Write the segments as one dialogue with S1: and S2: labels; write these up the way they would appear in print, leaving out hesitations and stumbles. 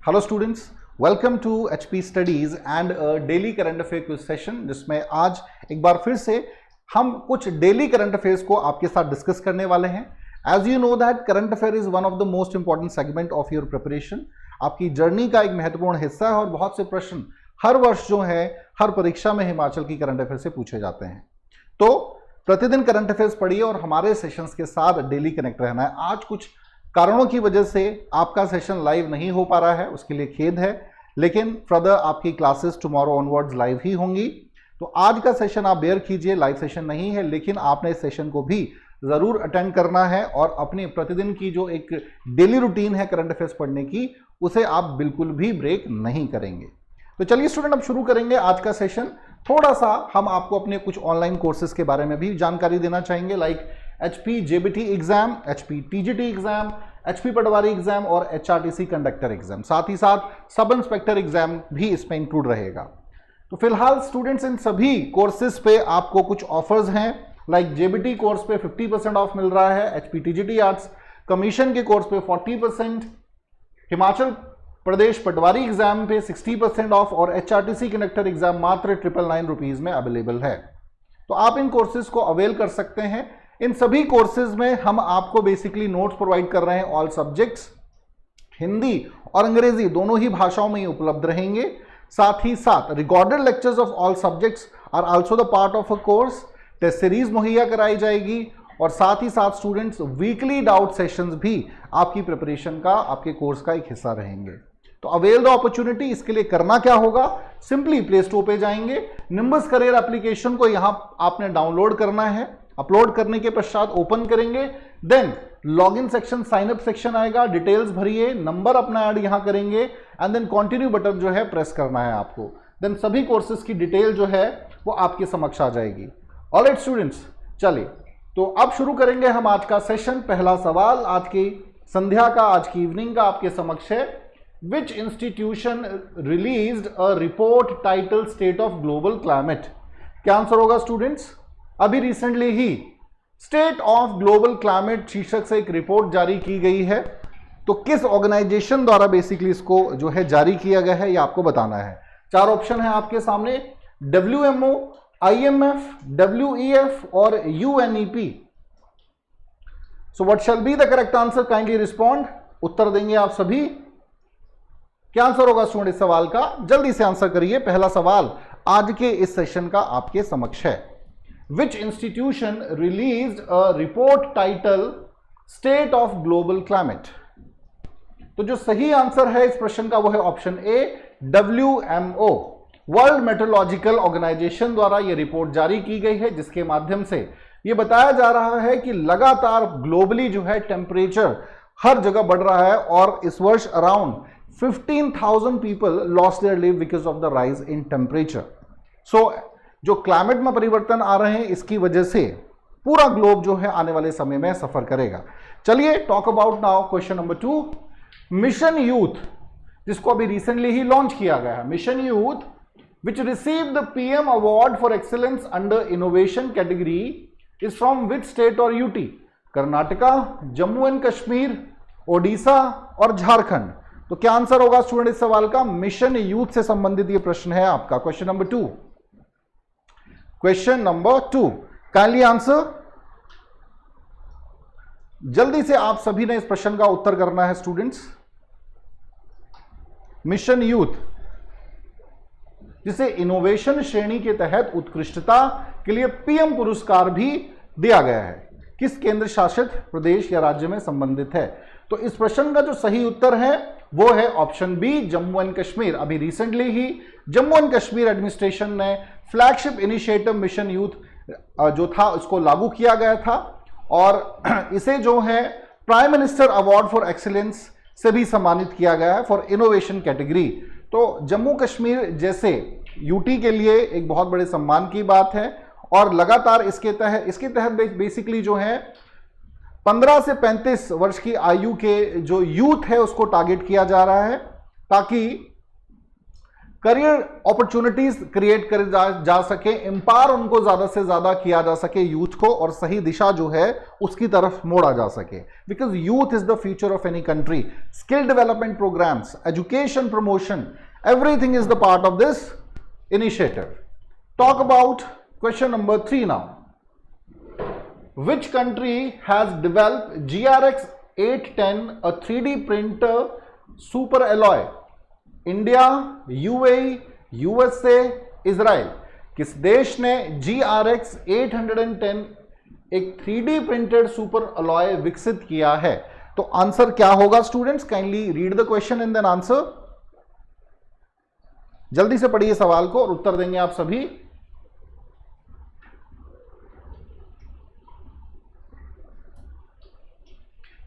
S1: Hello students, welcome to HP studies and daily current affair quiz session, जिसमें आज एक बार फिर से हम कुछ डेली करंट अफेयर्स को आपके साथ डिस्कस करने वाले हैं। As you know that current affair is one of the most important segment of your preparation. आपकी जर्नी का एक महत्वपूर्ण हिस्सा है और बहुत से प्रश्न हर वर्ष जो है हर परीक्षा में हिमाचल की करंट अफेयर से पूछे जाते हैं। तो प्रतिदिन करंट अफेयर्स पढ़िए और हमारे सेशंस के साथ डेली कनेक्ट रहना है। आज कुछ कारणों की वजह से आपका सेशन लाइव नहीं हो पा रहा है, उसके लिए खेद है, लेकिन फर्दर आपकी क्लासेस टुमारो ऑनवर्ड्स लाइव ही होंगी। तो आज का सेशन आप बेयर कीजिए, लाइव सेशन नहीं है, लेकिन आपने इस सेशन को भी जरूर अटेंड करना है और अपनी प्रतिदिन की जो एक डेली रूटीन है करंट अफेयर्स पढ़ने की, उसे आप बिल्कुल भी ब्रेक नहीं करेंगे। तो चलिए स्टूडेंट, अब शुरू करेंगे आज का सेशन। थोड़ा सा हम आपको अपने कुछ ऑनलाइन कोर्सेज के बारे में भी जानकारी देना चाहेंगे, like HP JBT exam, HP TGT exam, HP पटवारी एग्जाम और HRTC कंडक्टर एग्जाम। साथ ही साथ सब इंस्पेक्टर एग्जाम भी इसमें इंक्लूड रहेगा। तो फिलहाल स्टूडेंट्स, इन सभी कोर्सेज पे आपको कुछ ऑफर्स हैं, लाइक JBT कोर्स पे 50% ऑफ मिल रहा है, HP TGT आर्ट्स कमीशन के कोर्स पे 40%, हिमाचल प्रदेश पटवारी एग्जाम पे 60% ऑफ और HRTC कंडक्टर एग्जाम मात्र 999 रुपीज में अवेलेबल है। तो आप इन कोर्सेज को अवेल कर सकते हैं। इन सभी कोर्सेज में हम आपको बेसिकली नोट्स प्रोवाइड कर रहे हैं। ऑल सब्जेक्ट्स हिंदी और अंग्रेजी दोनों ही भाषाओं में उपलब्ध रहेंगे। साथ ही साथ recorded lectures of all subjects are also the part of a course. Test series मुहैया कराई जाएगी और साथ ही साथ स्टूडेंट्स वीकली डाउट सेशंस भी आपकी प्रिपरेशन का, आपके कोर्स का एक हिस्सा रहेंगे। तो अवेल द अपॉर्चुनिटी। इसके लिए करना क्या होगा, सिंपली प्ले स्टोर पे जाएंगे, निम्बस करियर एप्लीकेशन को यहां आपने डाउनलोड करना है। अपलोड करने के पश्चात ओपन करेंगे, then login section, sign up section आएगा, डिटेल्स भरिए, नंबर अपना ऐड यहां करेंगे एंड देन कंटिन्यू बटन जो है प्रेस करना है आपको। देन सभी कोर्सेज की डिटेल जो है वो आपके समक्ष आ जाएगी। ऑलराइट स्टूडेंट्स, चलिए तो अब शुरू करेंगे हम आज का सेशन। पहला सवाल आज की संध्या का, आज की इवनिंग का आपके समक्ष है। Which institution released a report titled State of Global Climate? क्या आंसर होगा स्टूडेंट्स? अभी recently he state of global climate शीर्षक से एक रिपोर्ट जारी की गई है। तो किस ऑर्गेनाइजेशन द्वारा बेसिकली इसको जो है जारी किया गया है, ये आपको बताना है। चार ऑप्शन है आपके सामने, WMO, IMF, WEF और UNEP। So what shall be the correct answer? Kindly respond. उत्तर देंगे आप सभी। क्या आंसर होगा स्टूडेंट इस सवाल का? जल्दी से आंसर करिए। पहला सवाल आज के इस सेशन का आपके समक्ष है। Which institution released a report titled State of Global Climate? तो जो सही आंसर है इस प्रश्न का वो है option A, WMO, world meteorological organization द्वारा यह रिपोर्ट जारी की गई है, जिसके माध्यम से यह बताया जा रहा है कि लगातार ग्लोबली जो है टेम्परेचर हर जगह बढ़ रहा है और इस वर्ष around 15,000 people lost their life because of the rise in temperature. So, जो क्लाइमेट में परिवर्तन आ रहे हैं, इसकी वजह से पूरा ग्लोब जो है आने वाले समय में सफर करेगा। चलिए talk about now question number 2। Mission youth, जिसको अभी रिसेंटली ही लॉन्च किया गया है, mission youth which received the PM award for excellence under innovation category is from which state और यूटी? कर्नाटका, जम्मू एंड कश्मीर, ओडिशा और झारखंड। तो क्या आंसर होगा स्टूडेंट इस सवाल का? मिशन यूथ से संबंधित ये प्रश्न है आपका, question number 2। Question number 2, kindly answer. जल्दी से आप सभी ने इस प्रश्न का उत्तर करना है स्टूडेंट्स। मिशन यूथ, जिसे इनोवेशन श्रेणी के तहत उत्कृष्टता के लिए PM पुरस्कार भी दिया गया है, किस केंद्र शासित प्रदेश या राज्य में संबंधित है? तो इस प्रश्न का जो सही उत्तर है वो है option B, Jammu and Kashmir. अभी रिसेंटली ही जम्मू एंड कश्मीर एडमिनिस्ट्रेशन ने फ्लैगशिप इनिशिएटिव मिशन यूथ जो था उसको लागू किया गया था और इसे जो है prime minister award for excellence से भी सम्मानित किया गया है फॉर इनोवेशन कैटेगरी। तो जम्मू कश्मीर जैसे यूटी के लिए एक बहुत बड़े सम्मान की बात है और लगातार इसके तहत बेसिकली जो है 15 से 35 वर्ष की आयु के जो यूथ है उसको टारगेट किया जा रहा है, ताकि करियर अपॉर्चुनिटीज क्रिएट कर जा सके, एम्पावर उनको ज्यादा से ज्यादा किया जा सके यूथ को, और सही दिशा जो है उसकी तरफ मोड़ा जा सके, because youth is the future of any country. Skill development programs, education promotion, everything is the part of this initiative. Talk about question number 3 now. Which country has developed GRX 810, a 3D printer super alloy? India, UAE, USA, Israel. किस देश ने GRX 810 एक 3D printed super alloy विकसित किया है? तो answer क्या होगा students? Kindly read the question and then answer. जल्दी से पढ़िए सवाल को और उत्तर देंगे आप सभी।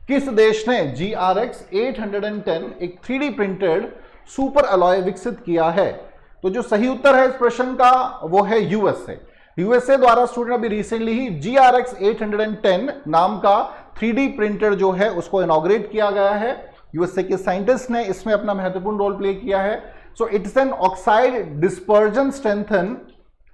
S1: किस देश ने GRX 810 एक 3D प्रिंटेड सुपर अलॉय विकसित किया है? तो जो सही उत्तर है इस प्रश्न का वो है यूएसए। यूएसए द्वारा स्टूडेंट अभी रिसेंटली ही GRX 810 नाम का 3D प्रिंटर जो है उसको इनॉग्रेट किया गया है। यूएसए के साइंटिस्ट ने इसमें अपना महत्वपूर्ण रोल प्ले किया है। So it's an oxide dispersion strengthen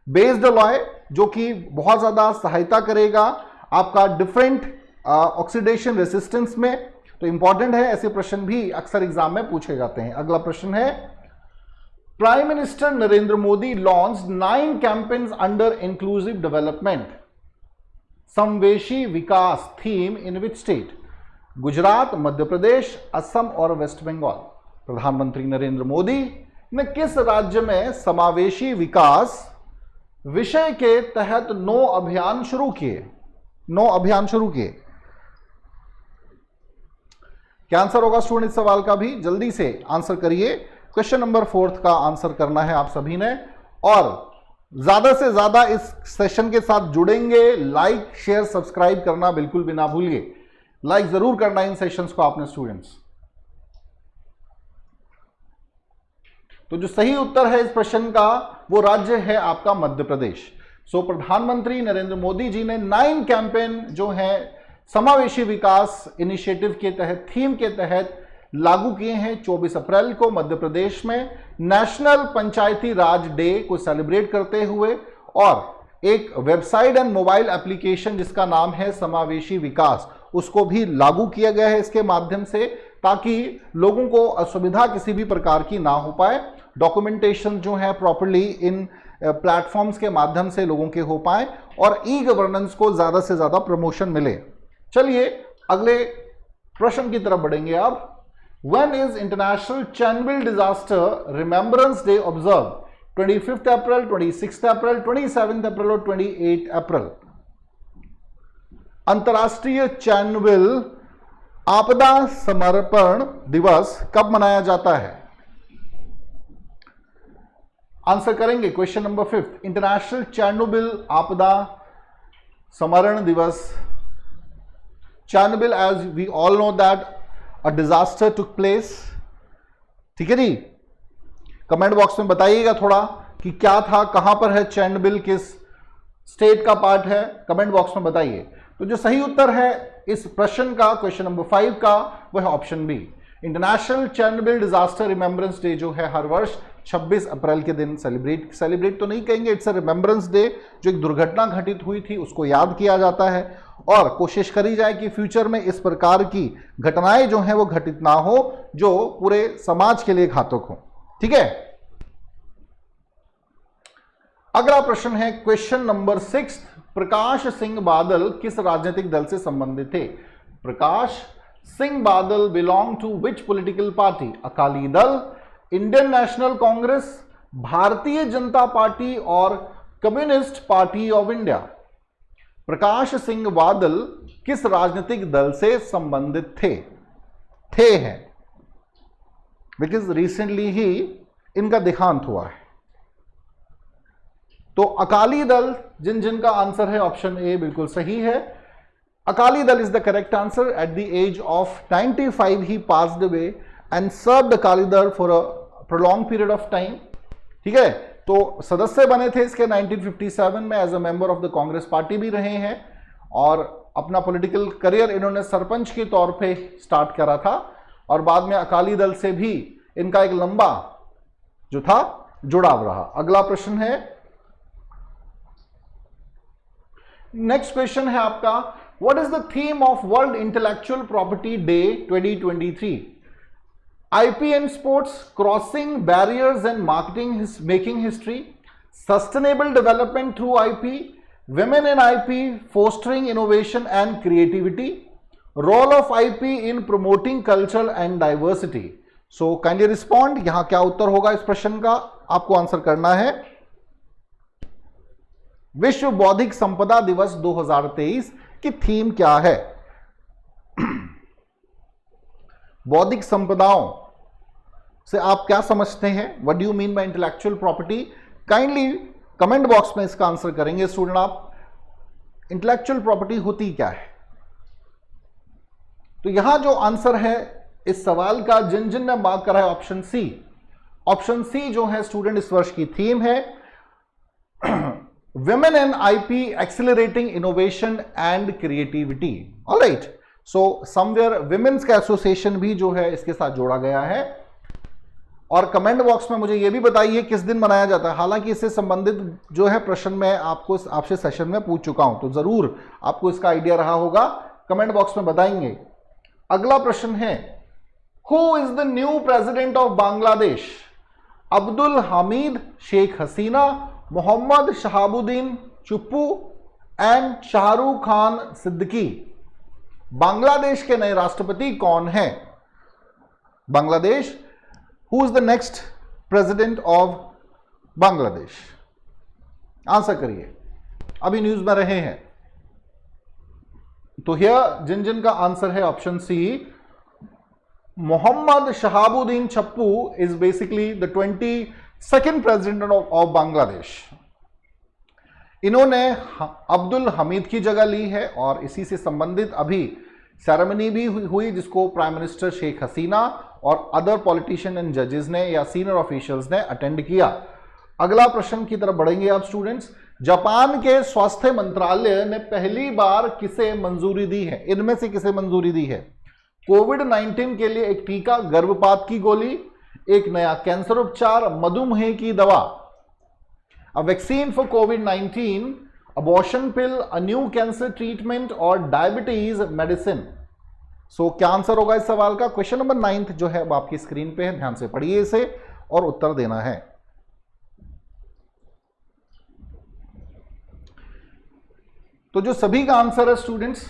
S1: based alloy, जो कि बहुत ज्यादा सहायता करेगा आपका डिफरेंट ऑक्सीडेशन रेसिस्टेंस में। तो इंपॉर्टेंट है, ऐसे प्रश्न भी अक्सर एग्जाम में पूछे जाते हैं। अगला प्रश्न है, prime minister Narendra Modi launch 9 campaigns under inclusive development, समवेशी विकास theme in which state? Gujarat, Madhya Pradesh, Assam और वेस्ट बंगाल। प्रधानमंत्री नरेंद्र मोदी ने किस राज्य में समावेशी विकास विषय के तहत 9 अभियान शुरू किए? 9 अभियान शुरू किए। क्या आंसर होगा स्टूडेंट इस सवाल का भी? जल्दी से आंसर करिए। क्वेश्चन नंबर 4 का आंसर करना है आप सभी ने, और ज्यादा से ज्यादा इस सेशन के साथ जुड़ेंगे। लाइक, शेयर, सब्सक्राइब करना बिल्कुल भी ना भूलिए। लाइक जरूर करना इन सेशंस को आपने स्टूडेंट्स। तो जो सही उत्तर है इस प्रश्न का वो राज्य है आपका मध्य प्रदेश। सो प्रधानमंत्री नरेंद्र मोदी जी ने 9 कैंपेन जो है समावेशी विकास इनिशिएटिव के तहत, थीम के तहत लागू किए हैं। 24 अप्रैल को मध्य प्रदेश में नेशनल पंचायती राज डे को सेलिब्रेट करते हुए, और एक वेबसाइट एंड मोबाइल एप्लीकेशन जिसका नाम है समावेशी विकास, उसको भी लागू किया गया है इसके माध्यम से, ताकि लोगों को असुविधा किसी भी प्रकार की ना हो पाए। डॉक्यूमेंटेशन जो है प्रॉपर्ली इन प्लेटफॉर्म्स के माध्यम से लोगों के हो पाए, और ई गवर्नेंस को ज्यादा से ज्यादा प्रमोशन मिले। चलिए अगले प्रश्न की तरफ बढ़ेंगे अब। When is International Chernobyl Disaster Remembrance Day observed? 25th April, 26th April, 27th April और 28 अप्रैल। अंतर्राष्ट्रीय चेरनोबिल आपदा समर्पण दिवस कब मनाया जाता है? आंसर करेंगे क्वेश्चन नंबर 5। इंटरनेशनल चेरनोबिल आपदा स्मरण दिवस। Chernobyl, as we all know that a disaster took place। ठीक है जी, कमेंट बॉक्स में बताइएगा थोड़ा कि क्या था, कहां पर है चेरनोबिल, किस स्टेट का पार्ट है, कमेंट बॉक्स में बताइए। तो जो सही उत्तर है इस प्रश्न का, क्वेश्चन नंबर 5 का, वह है option B. International Chernobyl disaster remembrance day जो है हर वर्ष 26 अप्रैल के दिन सेलिब्रेट तो नहीं कहेंगे, इट्स अ रिमेम्बरेंस डे। जो एक दुर्घटना घटित हुई थी उसको याद किया जाता है, और कोशिश करी जाए कि फ्यूचर में इस प्रकार की घटनाएं जो हैं वो घटित ना हो, जो पूरे समाज के लिए घातक हो। ठीक है, अगला प्रश्न है क्वेश्चन नंबर 6। प्रकाश सिंह बादल किस राजनीतिक दल से संबंधित थे? Prakash Singh Badal belong to which political party? Akali Dal, Indian National Congress, Bharatiya Janata Party और Communist Party of India. Prakash Singh Badal किस राजनीतिक दल से संबंधित थे हैं, बिकॉज रिसेंटली ही इनका देहांत हुआ है। तो अकाली दल, जिनका आंसर है ऑप्शन ए बिल्कुल सही है। Akali Dal is the correct answer. At the age of 95 he passed away and served Akali Dal for a prolong period of time. ठीक है, तो सदस्य बने थे इसके 1957 में, as a member of the Congress party भी रहे हैं, और अपना पॉलिटिकल करियर इन्होंने सरपंच के तौर पे स्टार्ट करा था, और बाद में अकाली दल से भी इनका एक लंबा जो था जुड़ाव रहा। अगला प्रश्न है, नेक्स्ट क्वेश्चन है आपका, what is the theme of world intellectual property day 2023? IP and sports, crossing barriers and making history, sustainable development through IP, women in IP, fostering innovation and creativity, role of IP in promoting culture and diversity. So kindly respond, यहां क्या उत्तर होगा इस प्रश्न का, आपको answer करना है। विश्व बौद्धिक संपदा दिवस 2023 की थीम क्या है? बौद्धिक संपदाओं से आप क्या समझते हैं? What do you mean by intellectual property? Kindly comment box में इसका आंसर करेंगे स्टूडेंट आप। इंटेलेक्चुअल प्रॉपर्टी होती क्या है? तो यहां जो आंसर है इस सवाल का, जिन जिन ने मार्क करा है ऑप्शन सी, ऑप्शन सी जो है स्टूडेंट इस वर्ष की थीम है women and IP accelerating innovation and creativity. Alright, so somewhere women's का एसोसिएशन भी जो है इसके साथ जोड़ा गया है। और कमेंट बॉक्स में मुझे यह भी बताइए किस दिन मनाया जाता है। हालांकि इससे संबंधित जो है प्रश्न मैं आपसे सेशन में पूछ चुका हूं, तो जरूर आपको इसका आइडिया रहा होगा, कमेंट बॉक्स में बताएंगे। अगला प्रश्न है, who is the new president of Bangladesh? Abdul Hamid Sheikh Hasina, Mohammed Shahabuddin Chuppu and Shahrukh Khan Siddiqui. Bangladesh के नए राष्ट्रपति कौन हैं? Bangladesh, who is the next president of Bangladesh? Answer करिए, अभी न्यूज में रहे हैं। तो हियर जिन जिन का आंसर है ऑप्शन सी, मोहम्मद शहाबुद्दीन चप्पू is basically the 22nd president of Bangladesh. इन्होंने अब्दुल हमीद की जगह ली है और इसी से संबंधित अभी सेरेमनी भी हुई जिसको प्राइम मिनिस्टर शेख हसीना और अदर पॉलिटिशियन एंड जजेस ने या सीनियर ऑफिशियल्स ने अटेंड किया। अगला प्रश्न की तरफ बढ़ेंगे आप स्टूडेंट्स। जापान के स्वास्थ्य मंत्रालय ने पहली बार किसे मंजूरी दी है? इनमें से किसे मंजूरी दी है? कोविड-19 के लिए एक टीका, गर्भपात की गोली, एक नया कैंसर उपचार, मधुमेह की दवा, a vaccine for covid, abortion pill, a new cancer treatment और डायबिटीज मेडिसिन। सो क्या आंसर होगा इस सवाल का? क्वेश्चन नंबर 9 जो है वो आपकी स्क्रीन पे है, ध्यान से पढ़िए इसे और उत्तर देना है। तो जो सभी का आंसर है स्टूडेंट्स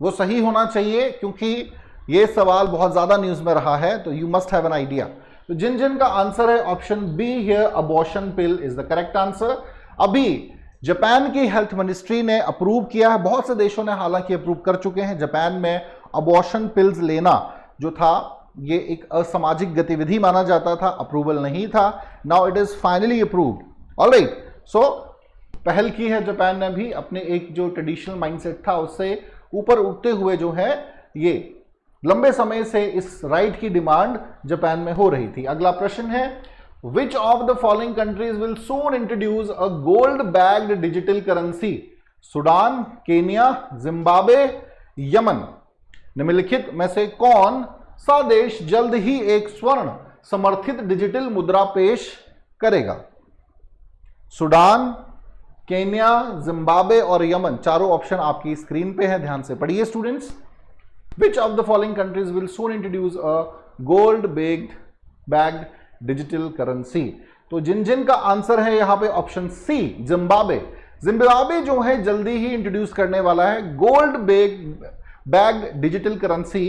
S1: वो सही होना चाहिए क्योंकि ये सवाल बहुत ज्यादा न्यूज में रहा है, तो you must have an idea. तो जिन जिन का आंसर है option be here, abortion pill is the correct answer. अभी जापान की हेल्थ मिनिस्ट्री ने अप्रूव किया है, बहुत से देशों ने हालांकि अप्रूव कर चुके हैं। जापान में अबॉर्शन पिल्स लेना जो था ये एक असामाजिक गतिविधि माना जाता था, अप्रूवल नहीं था। Now it is finally approved. Alright, so पहल की है जापान ने भी, अपने एक जो ट्रेडिशनल माइंडसेट था उससे ऊपर उठते हुए जो है ये लंबे समय से इस राइट की डिमांड जापान में हो रही थी। अगला प्रश्न है, which of the following countries will soon introduce a gold backed digital currency? Sudan, Kenya, Zimbabwe, Yemen. निम्नलिखित में से कौन सा देश जल्द ही एक स्वर्ण समर्थित डिजिटल मुद्रा पेश करेगा? सूडान, केन्या, जिम्बाब्वे और यमन। चारों ऑप्शन आपकी स्क्रीन पे है, ध्यान से पढ़िए students. Which of the following countries will soon introduce a gold backed digital currency? तो जिन जिन का आंसर है यहां पे ऑप्शन सी, जिम्बाब्वे। जिम्बाब्वे जो है जल्दी ही इंट्रोड्यूस करने वाला है gold backed digital currency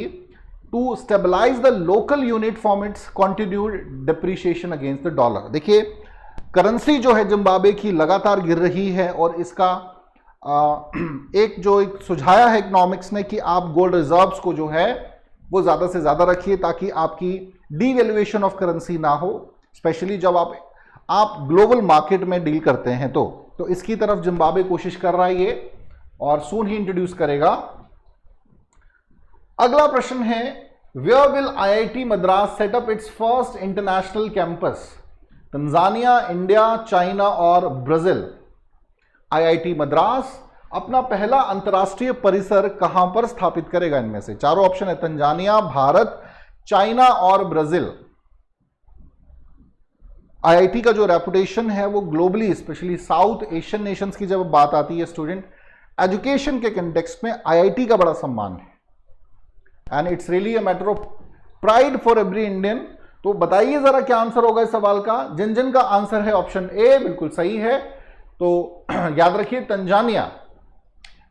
S1: to stabilize the local unit from its continued depreciation against the dollar. देखिए करेंसी जो है जिम्बाब्वे की लगातार गिर रही है और इसका एक सुझाया है इकोनॉमिक्स ने कि आप गोल्ड रिजर्व्स को जो है वो ज्यादा से ज्यादा रखिए ताकि आपकी डीवैल्यूएशन ऑफ करेंसी ना हो, स्पेशली जब आप ग्लोबल मार्केट में डील करते हैं। तो इसकी तरफ जिम्बाब्वे कोशिश कर रहा है ये और सून ही इंट्रोड्यूस करेगा। अगला प्रश्न है, where will IIT Madras set up its first international campus? Tanzania, India, China और ब्राजील। आईआईटी मद्रास अपना पहला अंतरराष्ट्रीय परिसर कहां पर स्थापित करेगा? इनमें से चारों ऑप्शन है, तंजानिया, भारत, चाइना और ब्राजील। आईआईटी का जो रेपुटेशन है वो globally, specially south Asian Nations की जब बात आती है स्टूडेंट, एजुकेशन के कंटेक्स्ट में आईआईटी का बड़ा सम्मान है and it's really a matter of pride for every Indian. तो बताइए जरा क्या आंसर होगा इस सवाल का। जिन जिन का आंसर है ऑप्शन ए बिल्कुल सही है, तो याद रखिए Tanzania,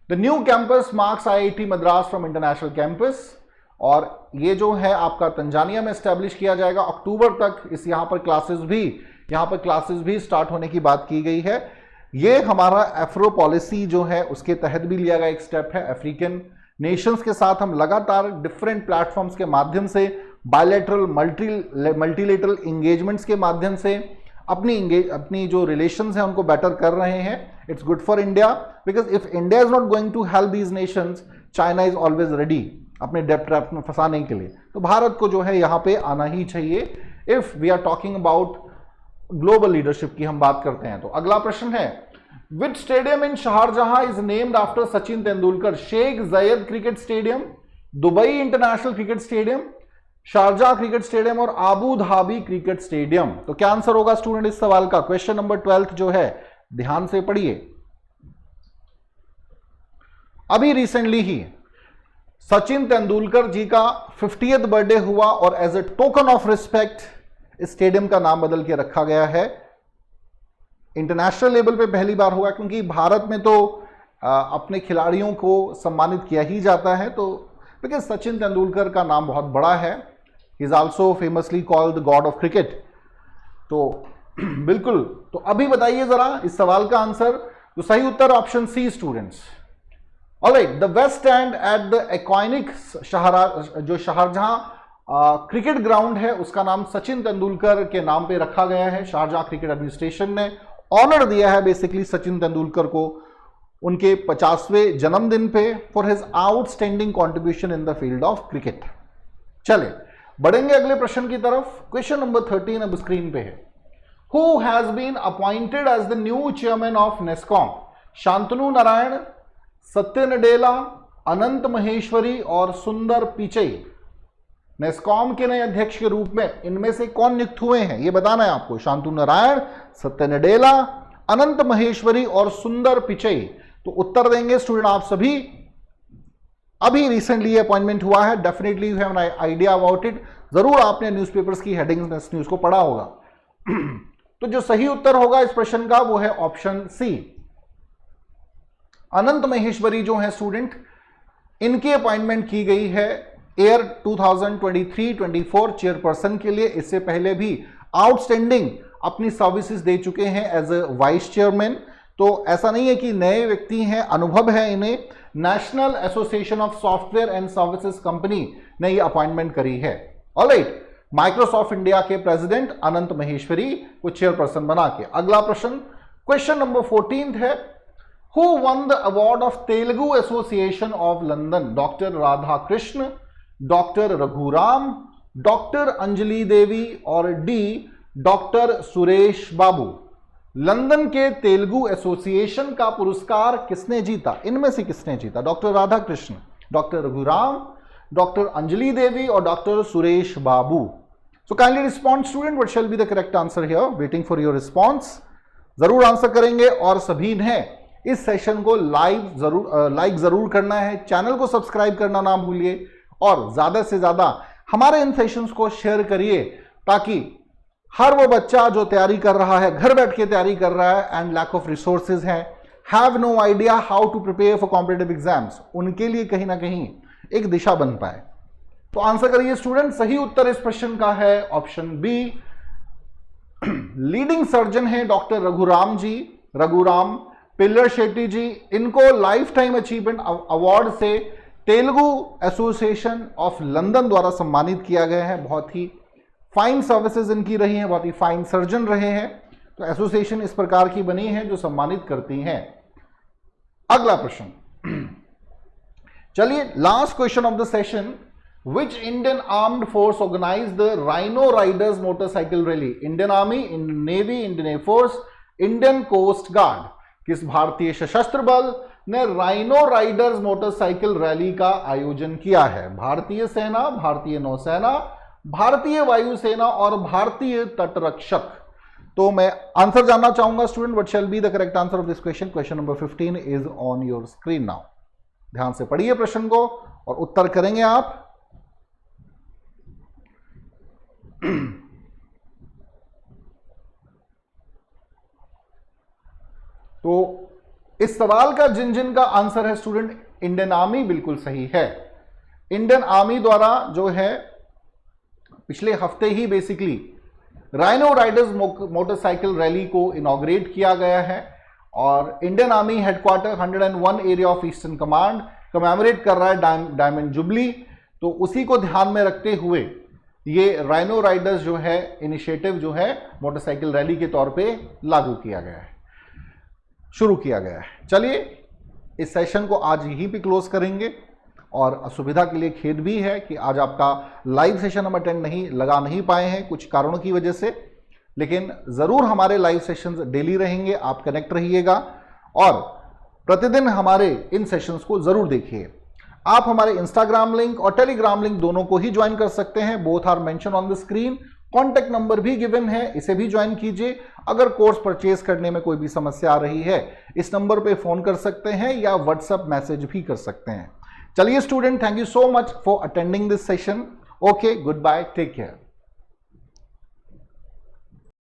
S1: the new campus marks IIT Madras from international campus, और ये जो है आपका तंजानिया में एस्टेब्लिश किया जाएगा अक्टूबर तक। इस यहाँ पर क्लासेस भी स्टार्ट होने की बात की गई है। ये हमारा एफ्रो पॉलिसी जो है उसके तहत भी लिया गया एक स्टेप है। अफ्रीकन नेशंस के साथ हम लगातार डिफरेंट प्लेटफॉर्म्स के माध्यम से, बायलैटरल मल्टीलेटरल इंगेजमेंट्स के माध्यम से अपनी जो रिलेशंस हैं उनको बेटर कर रहे हैं। It's good for India because if India is not going to help these nations, China is always ready अपने डेट ट्रैप में फंसाने के लिए। तो भारत को जो है यहां पे आना ही चाहिए if we are talking about global leadership की हम बात करते हैं। तो अगला प्रश्न है, which stadium in Sharjah is named after Sachin Tendulkar? Sheikh Zayed cricket stadium, Dubai international cricket stadium, Sharjah cricket stadium और आबू धाबी क्रिकेट स्टेडियम। तो क्या आंसर होगा स्टूडेंट इस सवाल का? क्वेश्चन नंबर 12 जो है ध्यान से पढ़िए। अभी रिसेंटली ही सचिन तेंदुलकर जी का 50th बर्थडे हुआ और as a token of respect इस स्टेडियम का नाम बदल के रखा गया है। इंटरनेशनल लेवल पे पहली बार हुआ क्योंकि भारत में तो अपने खिलाड़ियों को सम्मानित किया ही जाता है, तो बिकॉज सचिन तेंदुलकर का नाम बहुत बड़ा है, he is also famously called the God of cricket. तो बिल्कुल, तो अभी बताइए जरा इस सवाल का आंसर। तो सही उत्तर option C students. Alright, the west end at the iconic जो शारजहां क्रिकेट ग्राउंड है उसका नाम सचिन तेंदुलकर के नाम पे रखा गया है। शारजहां क्रिकेट एडमिनिस्ट्रेशन ने ऑनर दिया है बेसिकली सचिन तेंदुलकर को उनके 50वें जन्मदिन पे for his outstanding contribution in the field of cricket. चले बढ़ेंगे अगले प्रश्न की तरफ। क्वेश्चन नंबर 13 अब स्क्रीन पे है। Who has been appointed as the new chairman of NASSCOM? Shantanu Narayen, Satya Nadella, अनंत महेश्वरी और सुंदर पिचई नेस्कॉम के नए अध्यक्ष के रूप में इनमें से कौन नियुक्त हुए हैं ये बताना है आपको। शांतनु नारायण, सत्य नडेला, अनंत महेश्वरी और सुंदर पिचई। तो उत्तर देंगे स्टूडेंट आप सभी। अभी रिसेंटली अपॉइंटमेंट हुआ है, definitely you have an idea about it. जरूर आपने न्यूज़पेपर्स की हेडिंग्स में इस न्यूज को पढ़ा होगा। तो जो सही उत्तर होगा इस प्रश्न का वो है ऑप्शन सी। अनंत महेश्वरी जो है स्टूडेंट, इनकी अपॉइंटमेंट की गई है एयर 2023-24 चेयरपर्सन के लिए। इससे पहले भी आउटस्टैंडिंग अपनी सर्विसेज दे चुके हैं एज ए वाइस चेयरमैन। तो ऐसा नहीं है कि नए व्यक्ति हैं, अनुभव है इन्हें। National association of software and services company ने ये अपॉइंटमेंट करी है। ऑलराइट, माइक्रोसॉफ्ट इंडिया के प्रेसिडेंट अनंत महेश्वरी को चेयरपर्सन बना के। अगला प्रश्न, क्वेश्चन नंबर 14 है। Who won the award of Telugu Association of London? Doctor Radha Krishna, doctor Raghuram, doctor Anjali Devi और D doctor Suresh Babu. London के तेलुगु एसोसिएशन का पुरस्कार किसने जीता? इनमें से किसने जीता? Doctor Radha Krishna, doctor Raghuram, doctor Anjali Devi और doctor Suresh Babu. So kindly respond student, what shall be the correct answer here? Waiting for your response. जरूर आंसर करेंगे और सभी ने इस सेशन को लाइक जरूर करना है, चैनल को सब्सक्राइब करना ना भूलिए और ज्यादा से ज्यादा हमारे इन सेशंस को शेयर करिए ताकि हर वो बच्चा जो तैयारी कर रहा है, घर बैठ के तैयारी कर रहा है एंड लैक ऑफ रिसोर्सेज है, have no idea how to prepare for competitive exams, उनके लिए कहीं ना कहीं एक दिशा बन पाए। तो आंसर करिए स्टूडेंट। सही उत्तर इस प्रश्न का है ऑप्शन बी। लीडिंग सर्जन है डॉक्टर रघुराम जी, रघुराम पिल्लर शेट्टी जी। इनको लाइफ टाइम अचीवमेंट अवार्ड से तेलुगु एसोसिएशन ऑफ लंदन द्वारा सम्मानित किया गया है। बहुत ही फाइन सर्विसेज इनकी रही हैं, बहुत ही फाइन सर्जन रहे हैं। तो एसोसिएशन इस प्रकार की बनी है जो सम्मानित करती हैं। अगला प्रश्न, चलिए last question of the session. Which Indian armed force organize the rhino riders motorcycle rally? Indian Army, Indian Navy, Indian Air Force, Indian Coast Guard. किस भारतीय सशस्त्र बल ने राइनो राइडर्स मोटरसाइकिल रैली का आयोजन किया है? भारतीय सेना, भारतीय नौसेना, भारतीय वायुसेना और भारतीय तटरक्षक। तो मैं आंसर जानना चाहूंगा student, what shall be the correct answer of this question? Question number 15 is on your screen now. ध्यान से पढ़िए प्रश्न को और उत्तर करेंगे आप। तो इस सवाल का जिन जिन का आंसर है स्टूडेंट इंडियन आर्मी, बिल्कुल सही है। इंडियन आर्मी द्वारा जो है पिछले हफ्ते ही basically rhino riders motorcycle rally को इनॉग्रेट किया गया है और Indian army headquarters 101 area of eastern command commemorate कर रहा है डायमंड जुबली। तो उसी को ध्यान में रखते हुए ये राइनो राइडर्स जो है इनिशिएटिव जो है मोटरसाइकिल रैली के तौर पे लागू किया गया है, शुरू किया गया है। चलिए इस सेशन को आज यहीं पे क्लोज करेंगे और असुविधा के लिए खेद भी है कि आज आपका लाइव सेशन हम अटेंड नहीं पाए हैं कुछ कारणों की वजह से, लेकिन जरूर हमारे लाइव सेशंस डेली रहेंगे। आप कनेक्ट रहिएगा और प्रतिदिन हमारे इन सेशंस को जरूर देखिए। आप हमारे इंस्टाग्राम लिंक और टेलीग्राम लिंक दोनों को ही ज्वाइन कर सकते हैं, both are mention on the screen. Contact number भी गिवन है, इसे भी ज्वाइन कीजिए। अगर कोर्स परचेज करने में कोई भी समस्या आ रही है इस नंबर पे फोन कर सकते हैं या व्हाट्सएप मैसेज भी कर सकते हैं। चलिए student, thank you so much for attending this session. Okay, good bye, take care.